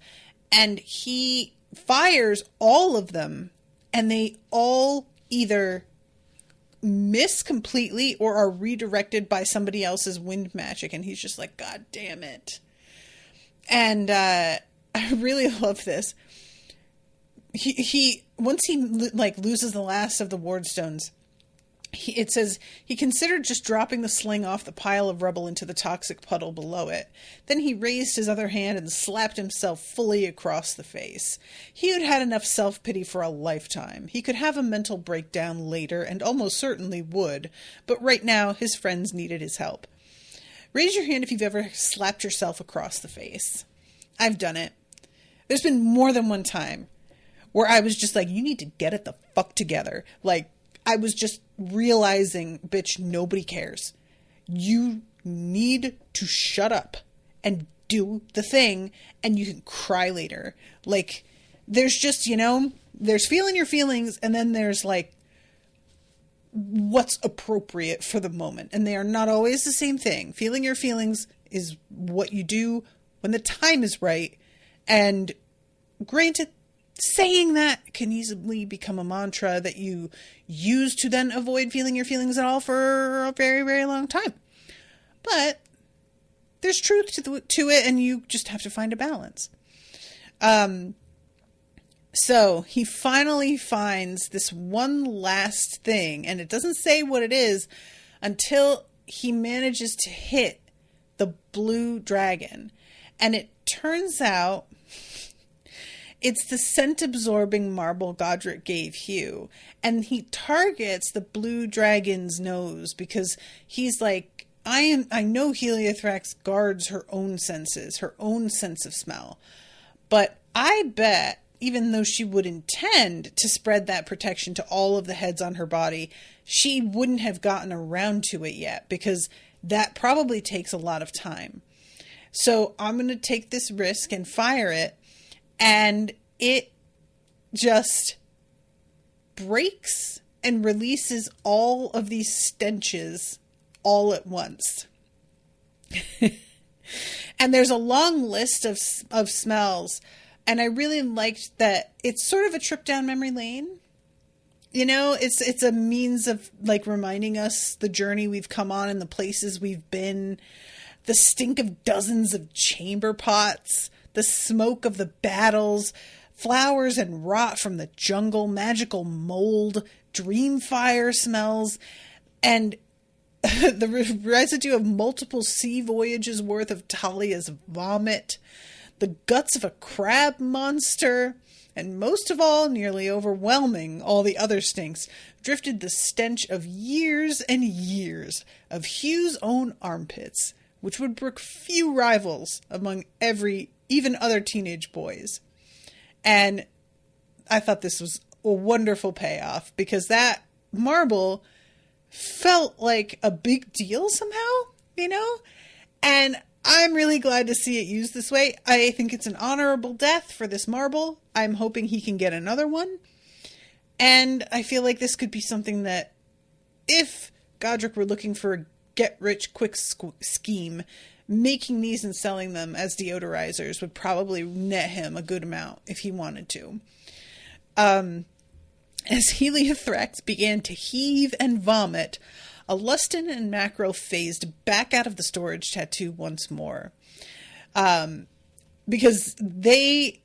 And he fires all of them, and they all either miss completely or are redirected by somebody else's wind magic, and he's just like, God damn it. And I really love this. He once he like loses the last of the ward stones, it says he considered just dropping the sling off the pile of rubble into the toxic puddle below it. Then he raised his other hand and slapped himself fully across the face. He had had enough self-pity for a lifetime. He could have a mental breakdown later, and almost certainly would, but right now his friends needed his help. Raise your hand if you've ever slapped yourself across the face. I've done it. There's been more than one time where I was just like, you need to get it the fuck together. Like, I was just realizing, bitch, nobody cares. You need to shut up and do the thing, and you can cry later. Like, there's just, you know, there's feeling your feelings, and then there's like what's appropriate for the moment. And they are not always the same thing. Feeling your feelings is what you do when the time is right. And granted, saying that can easily become a mantra that you use to then avoid feeling your feelings at all for a very, very long time. But there's truth to it, and you just have to find a balance. So he finally finds this one last thing, and it doesn't say what it is until he manages to hit the blue dragon. And it turns out it's the scent-absorbing marble Godric gave Hugh. And he targets the blue dragon's nose because he's like, I know Heliothrax guards her own senses, her own sense of smell. But I bet, even though she would intend to spread that protection to all of the heads on her body, she wouldn't have gotten around to it yet, because that probably takes a lot of time. So I'm going to take this risk and fire it. And it just breaks and releases all of these stenches all at once. And there's a long list of smells. And I really liked that it's sort of a trip down memory lane. You know, it's a means of like reminding us the journey we've come on and the places we've been. The stink of dozens of chamber pots, the smoke of the battles, flowers and rot from the jungle, magical mold, dream fire smells, and the residue of multiple sea voyages worth of Talia's vomit, the guts of a crab monster, and most of all, nearly overwhelming all the other stinks, drifted the stench of years and years of Hugh's own armpits, which would brook few rivals among even other teenage boys. And I thought this was a wonderful payoff, because that marble felt like a big deal somehow, you know? And I'm really glad to see it used this way. I think it's an honorable death for this marble. I'm hoping he can get another one. And I feel like this could be something that, if Godric were looking for a get-rich-quick scheme, making these and selling them as deodorizers would probably net him a good amount if he wanted to. As Heliothrax began to heave and vomit, a Lustin and Macro phased back out of the storage tattoo once more. because they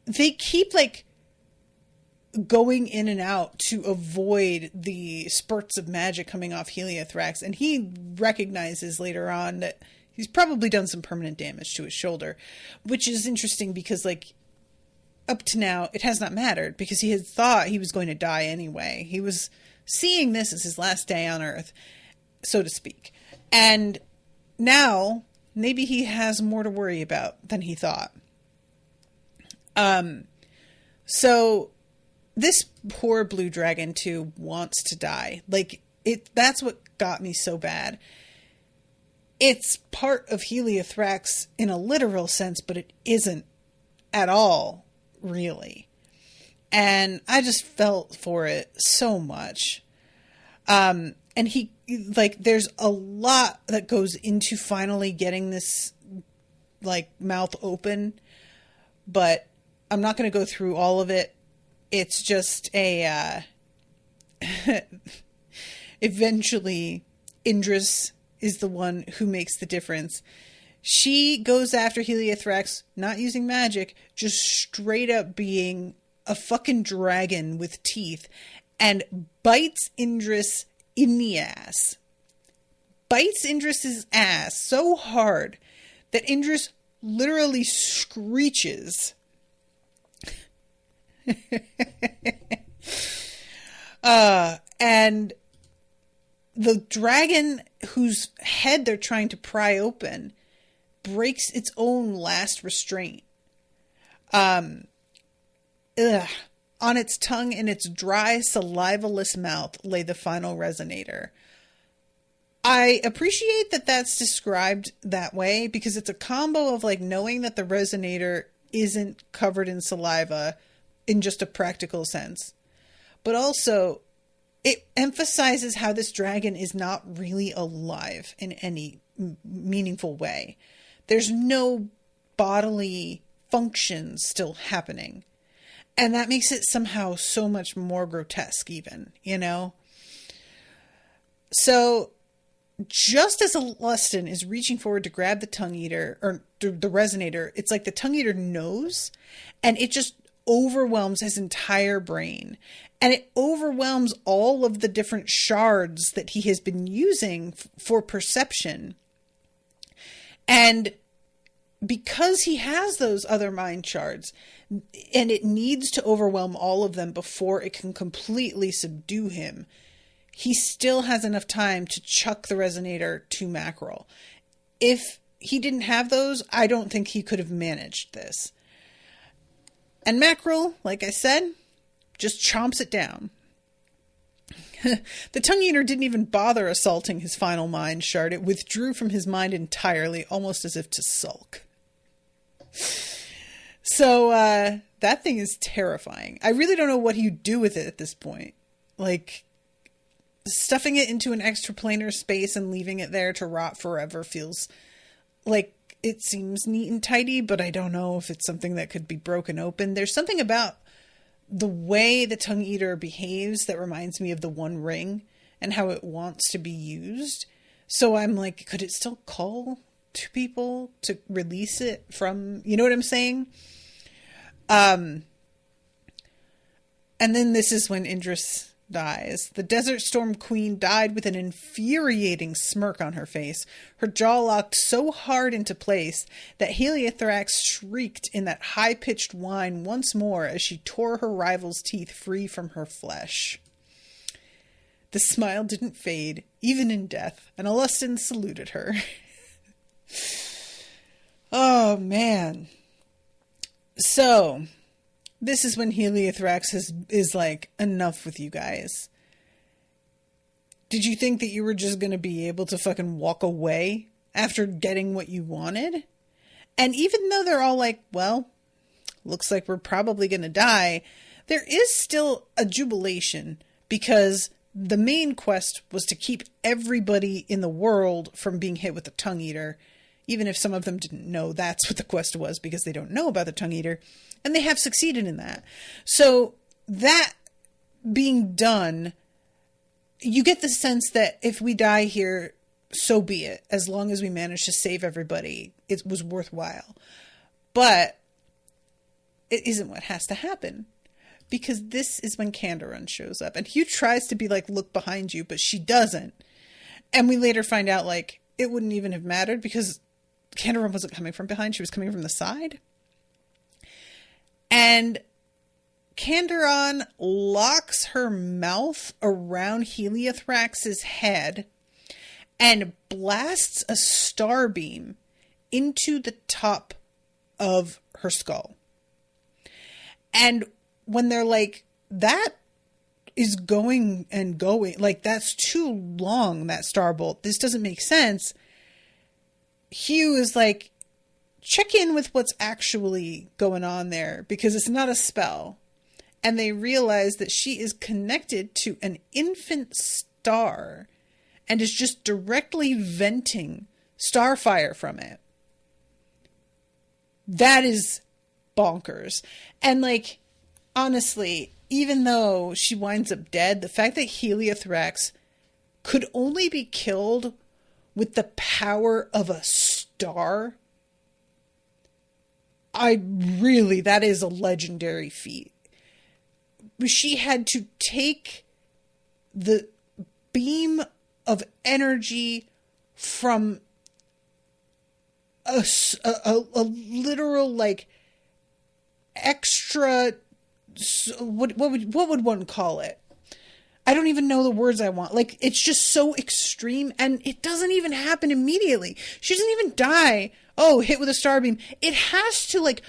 keep like going in and out to avoid the spurts of magic coming off Heliothrax, and he recognizes later on that he's probably done some permanent damage to his shoulder, which is interesting because like up to now it has not mattered because he had thought he was going to die anyway. He was seeing this as his last day on Earth, so to speak, and now maybe he has more to worry about than he thought. So this poor blue dragon too wants to die. Like that's what got me so bad. It's part of Heliothrax in a literal sense, but it isn't at all, really. And I just felt for it so much. And he, like, there's a lot that goes into finally getting this, like, mouth open, but I'm not going to go through all of it. It's just eventually Indris is the one who makes the difference. She goes after Heliothrax, not using magic, just straight up being a fucking dragon with teeth, and bites Indris in the ass. Bites Indris's ass so hard that Indris literally screeches. And the dragon whose head they're trying to pry open breaks its own last restraint. On its tongue and its dry, salivaless mouth lay the final resonator. I appreciate that that's described that way because it's a combo of like knowing that the resonator isn't covered in saliva in just a practical sense, but also it emphasizes how this dragon is not really alive in any meaningful way. There's no bodily function still happening. And that makes it somehow so much more grotesque even, you know? So just as Lustin is reaching forward to grab the tongue eater or the resonator, it's like the tongue eater knows, and it just overwhelms his entire brain. And it overwhelms all of the different shards that he has been using for perception. And because he has those other mind shards, and it needs to overwhelm all of them before it can completely subdue him, he still has enough time to chuck the resonator to Mackerel. If he didn't have those, I don't think he could have managed this. And Mackerel, like I said, just chomps it down. The tongue eater didn't even bother assaulting his final mind shard. It withdrew from his mind entirely, almost as if to sulk. So that thing is terrifying. I really don't know what you do with it at this point. Like, stuffing it into an extraplanar space and leaving it there to rot forever feels like it seems neat and tidy, but I don't know if it's something that could be broken open. There's something about the way the tongue eater behaves that reminds me of the One Ring and how it wants to be used. So I'm like, could it still call to people to release it from, you know what I'm saying? And then this is when Indris dies. The Desert Storm Queen died with an infuriating smirk on her face, her jaw locked so hard into place that Heliothrax shrieked in that high-pitched whine once more as she tore her rival's teeth free from her flesh. The smile didn't fade, even in death, and Alustin saluted her. Oh, man. So this is when Heliothrax is like, enough with you guys. Did you think that you were just going to be able to fucking walk away after getting what you wanted? And even though they're all like, well, looks like we're probably going to die, there is still a jubilation because the main quest was to keep everybody in the world from being hit with the tongue eater, even if some of them didn't know that's what the quest was because they don't know about the tongue eater. And they have succeeded in that. So that being done, you get the sense that if we die here, so be it. As long as we manage to save everybody, it was worthwhile. But it isn't what has to happen. Because this is when Candaron shows up. And Hugh tries to be like, look behind you, but she doesn't. And we later find out, like, it wouldn't even have mattered because Candaron wasn't coming from behind. She was coming from the side. And Candaron locks her mouth around Heliothrax's head and blasts a star beam into the top of her skull. And when they're like, that is going and going, like, that's too long, that starbolt, this doesn't make sense, Hugh is like, check in with what's actually going on there, because it's not a spell. And they realize that she is connected to an infant star and is just directly venting starfire from it. That is bonkers. And like, honestly, even though she winds up dead, the fact that Heliothrax could only be killed with the power of a star, that is a legendary feat. She had to take the beam of energy from a literal, like, extra, what would one call it? I don't even know the words I want. Like, it's just so extreme, and it doesn't even happen immediately. She doesn't even die. Oh, hit with a starbeam. It has to, like,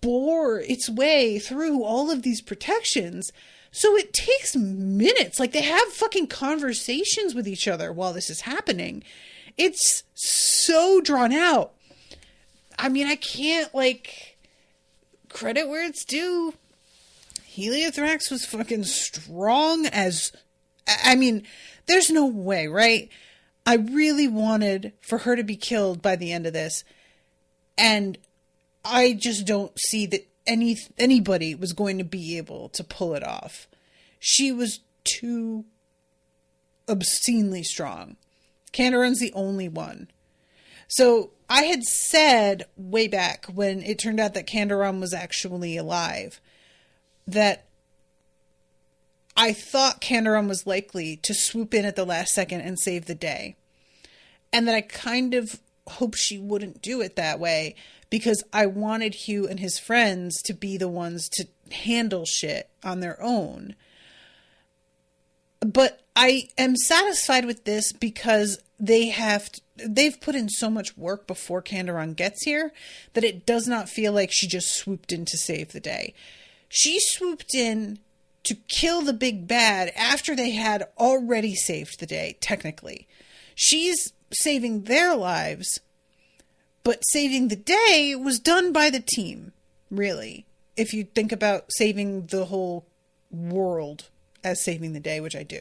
bore its way through all of these protections. So it takes minutes. Like, they have fucking conversations with each other while this is happening. It's so drawn out. I mean, I can't, like, credit where it's due. Heliothrax was fucking strong as... I mean, there's no way, right? I really wanted for her to be killed by the end of this. And I just don't see that anybody was going to be able to pull it off. She was too obscenely strong. Candaron's the only one. So I had said way back when it turned out that Candaron was actually alive, that I thought Candaron was likely to swoop in at the last second and save the day. And that I kind of hoped she wouldn't do it that way, because I wanted Hugh and his friends to be the ones to handle shit on their own. But I am satisfied with this because they've put in so much work before Candaron gets here that it does not feel like she just swooped in to save the day. She swooped in to kill the big bad after they had already saved the day, technically. She's saving their lives, but saving the day was done by the team, really. If you think about saving the whole world as saving the day, which I do.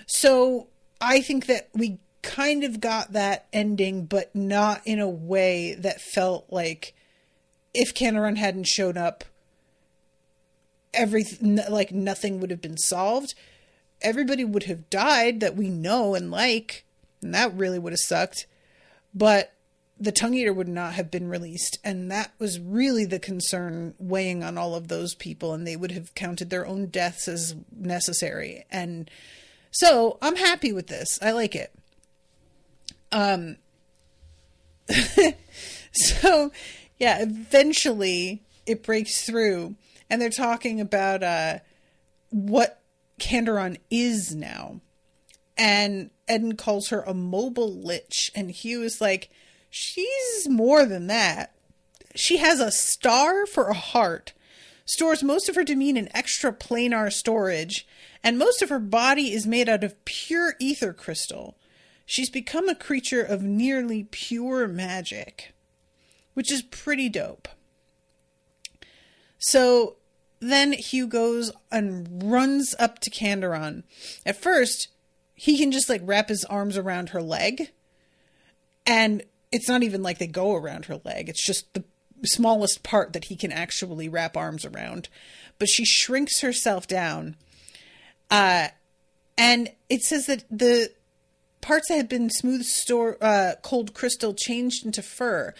So I think that we kind of got that ending, but not in a way that felt like if Candaron hadn't shown up, nothing would have been solved. Everybody would have died that we know and like, and that really would have sucked. But the Tongue Eater would not have been released, and that was really the concern weighing on all of those people, and they would have counted their own deaths as necessary. And so I'm happy with this. I like it. So yeah, eventually it breaks through, and they're talking about what Candaron is now. And Eden calls her a mobile lich, and Hugh is like, she's more than that. She has a star for a heart, stores most of her demean in extra planar storage, and most of her body is made out of pure ether crystal. She's become a creature of nearly pure magic, which is pretty dope. So then Hugh goes and runs up to Candaron. At first, he can just like wrap his arms around her leg, and it's not even like they go around her leg. It's just the smallest part that he can actually wrap arms around. But she shrinks herself down. And it says that the parts that had been smooth cold crystal changed into fur,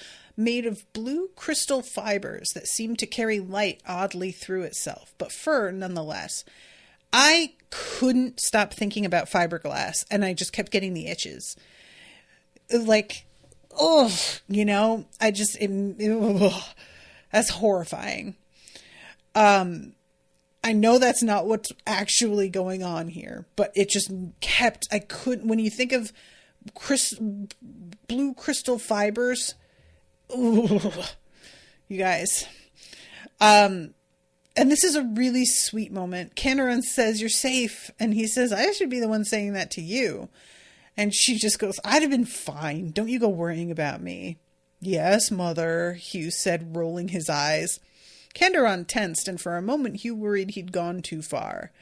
made of blue crystal fibers that seemed to carry light oddly through itself, but fur nonetheless. I couldn't stop thinking about fiberglass, and I just kept getting the itches. Like, oh, you know, that's horrifying. I know that's not what's actually going on here, but it just I couldn't, when you think of blue crystal fibers, you guys. And this is a really sweet moment. Errant says, "You're safe." And he says, "I should be the one saying that to you." And she just goes, "I'd have been fine. Don't you go worrying about me." "Yes, mother," Hugh said, rolling his eyes. Errant tensed, and for a moment Hugh worried he'd gone too far.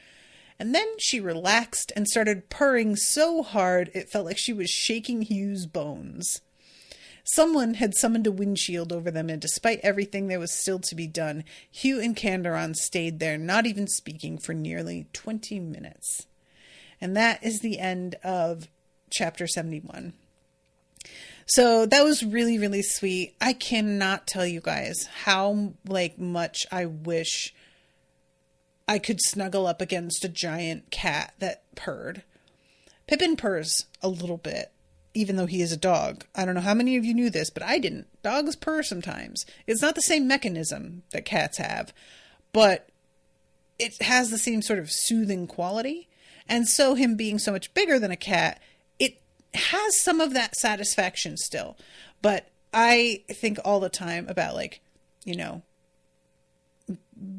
And then she relaxed and started purring so hard it felt like she was shaking Hugh's bones. Someone had summoned a windshield over them, and despite everything there was still to be done, Hugh and Errant stayed there, not even speaking, for nearly 20 minutes. And that is the end of chapter 71. So that was really, really sweet. I cannot tell you guys how much I wish I could snuggle up against a giant cat that purred. Pippin purrs a little bit, even though he is a dog. I don't know how many of you knew this, but I didn't. Dogs purr sometimes. It's not the same mechanism that cats have, but it has the same sort of soothing quality. And so him being so much bigger than a cat, it has some of that satisfaction still. But I think all the time about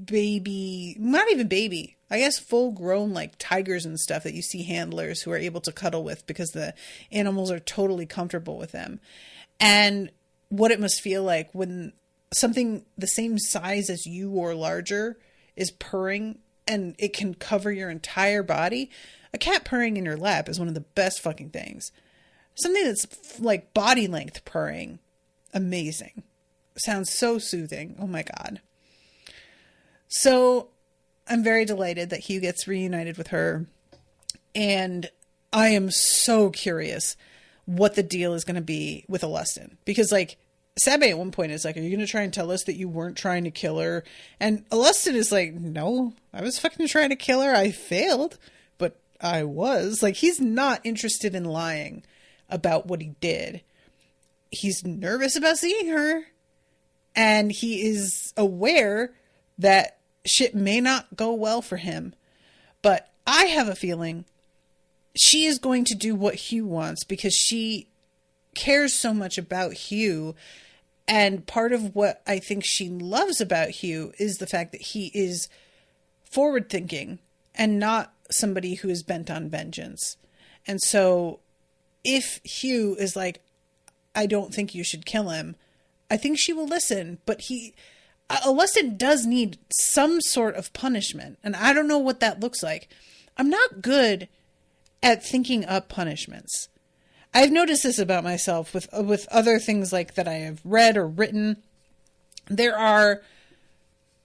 baby, not even baby, I guess full grown tigers and stuff that you see handlers who are able to cuddle with because the animals are totally comfortable with them. And what it must feel like when something the same size as you or larger is purring and it can cover your entire body. A cat purring in your lap is one of the best fucking things. Something that's like body length purring. Amazing. Sounds so soothing. Oh my God. So I'm very delighted that Hugh gets reunited with her. And I am so curious what the deal is going to be with Alustin. Because Sabé at one point is like, "Are you going to try and tell us that you weren't trying to kill her?" And Alustin is like, "No, I was fucking trying to kill her. I failed, but I was." He's not interested in lying about what he did. He's nervous about seeing her. And he is aware that shit may not go well for him. But I have a feeling she is going to do what Hugh wants because she cares so much about Hugh. And part of what I think she loves about Hugh is the fact that he is forward thinking and not somebody who is bent on vengeance. And so if Hugh is like, "I don't think you should kill him," I think she will listen. But Alustin does need some sort of punishment. And I don't know what that looks like. I'm not good at thinking up punishments. I've noticed this about myself with other things that I have read or written. There are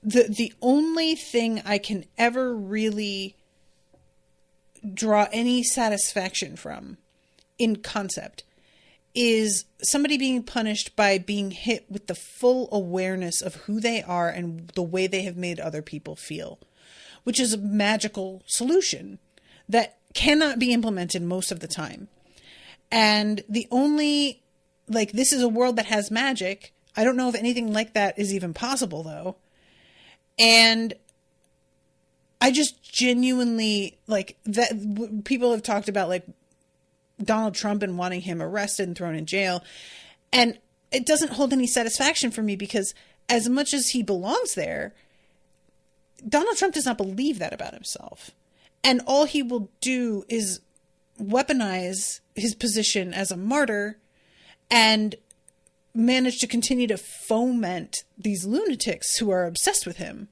the only thing I can ever really draw any satisfaction from in concept is somebody being punished by being hit with the full awareness of who they are and the way they have made other people feel, which is a magical solution that cannot be implemented most of the time. And the only, this is a world that has magic. I don't know if anything like that is even possible, though. And I just genuinely, that people have talked about, Donald Trump and wanting him arrested and thrown in jail. And it doesn't hold any satisfaction for me because as much as he belongs there, Donald Trump does not believe that about himself. And all he will do is weaponize his position as a martyr and manage to continue to foment these lunatics who are obsessed with him.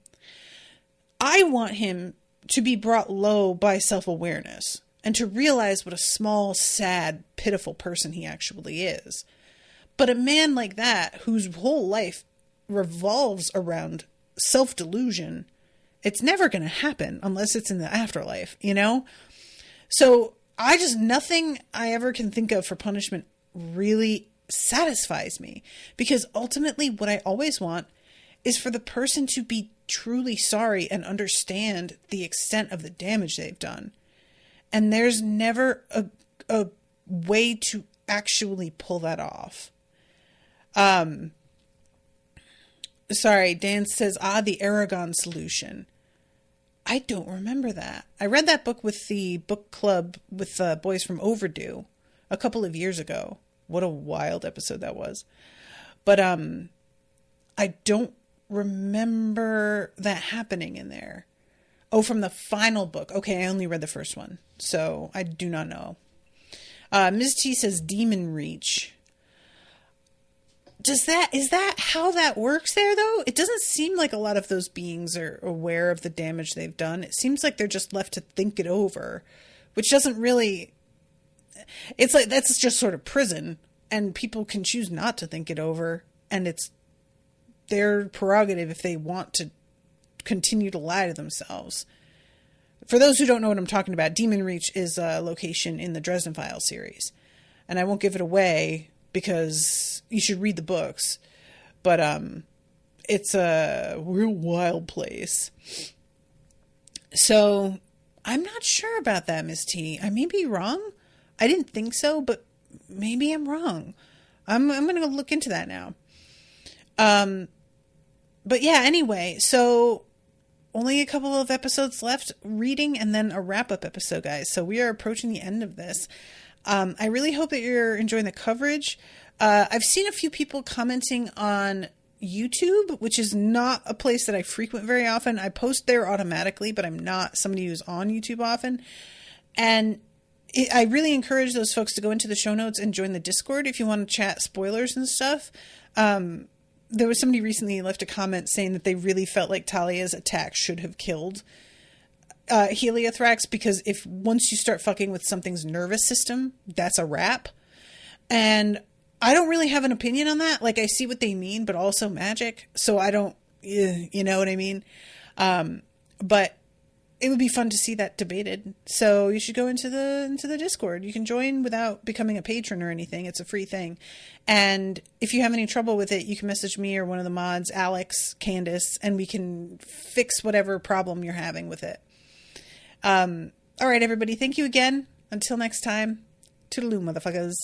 I want him to be brought low by self-awareness and to realize what a small, sad, pitiful person he actually is. But a man like that, whose whole life revolves around self-delusion, it's never going to happen unless it's in the afterlife, So nothing I ever can think of for punishment really satisfies me, because ultimately what I always want is for the person to be truly sorry and understand the extent of the damage they've done. And there's never a way to actually pull that off. Sorry, Dan says, the Aragon solution. I don't remember that. I read that book with the book club with boys from Overdue a couple of years ago. What a wild episode that was. But I don't remember that happening in there. Oh, from the final book. Okay, I only read the first one, so I do not know. Ms. T says Demon Reach. Is that how that works there, though? It doesn't seem like a lot of those beings are aware of the damage they've done. It seems like they're just left to think it over, which doesn't really... It's like that's just sort of prison, and people can choose not to think it over, and it's their prerogative if they want to continue to lie to themselves. For those who don't know what I'm talking about, Demon Reach is a location in the Dresden Files series, and I won't give it away because you should read the books, but it's a real wild place. So I'm not sure about that, Miss T. I may be wrong. I didn't think so, but maybe I'm wrong. I'm going to look into that now. But yeah, anyway, so only a couple of episodes left reading and then a wrap-up episode, guys. So we are approaching the end of this. I really hope that you're enjoying the coverage. I've seen a few people commenting on YouTube, which is not a place that I frequent very often. I post there automatically, but I'm not somebody who's on YouTube often. And I really encourage those folks to go into the show notes and join the Discord if you want to chat spoilers and stuff. There was somebody recently left a comment saying that they really felt like Talia's attack should have killed Heliothrax, because if once you start fucking with something's nervous system, that's a wrap. And I don't really have an opinion on that. Like, I see what they mean, but also magic. So I don't, you know what I mean? But it would be fun to see that debated. So you should go into the Discord. You can join without becoming a patron or anything. It's a free thing. And if you have any trouble with it, you can message me or one of the mods, Alex, Candace, and we can fix whatever problem you're having with it. All right, everybody. Thank you again. Until next time. Toodaloo, motherfuckers.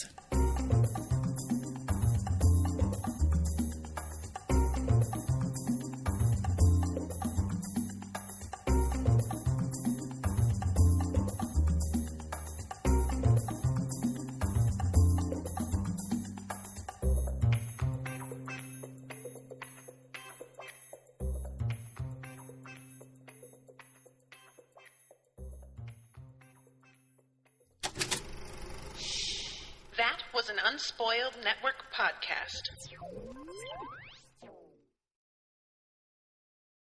That was an Unspoiled Network podcast.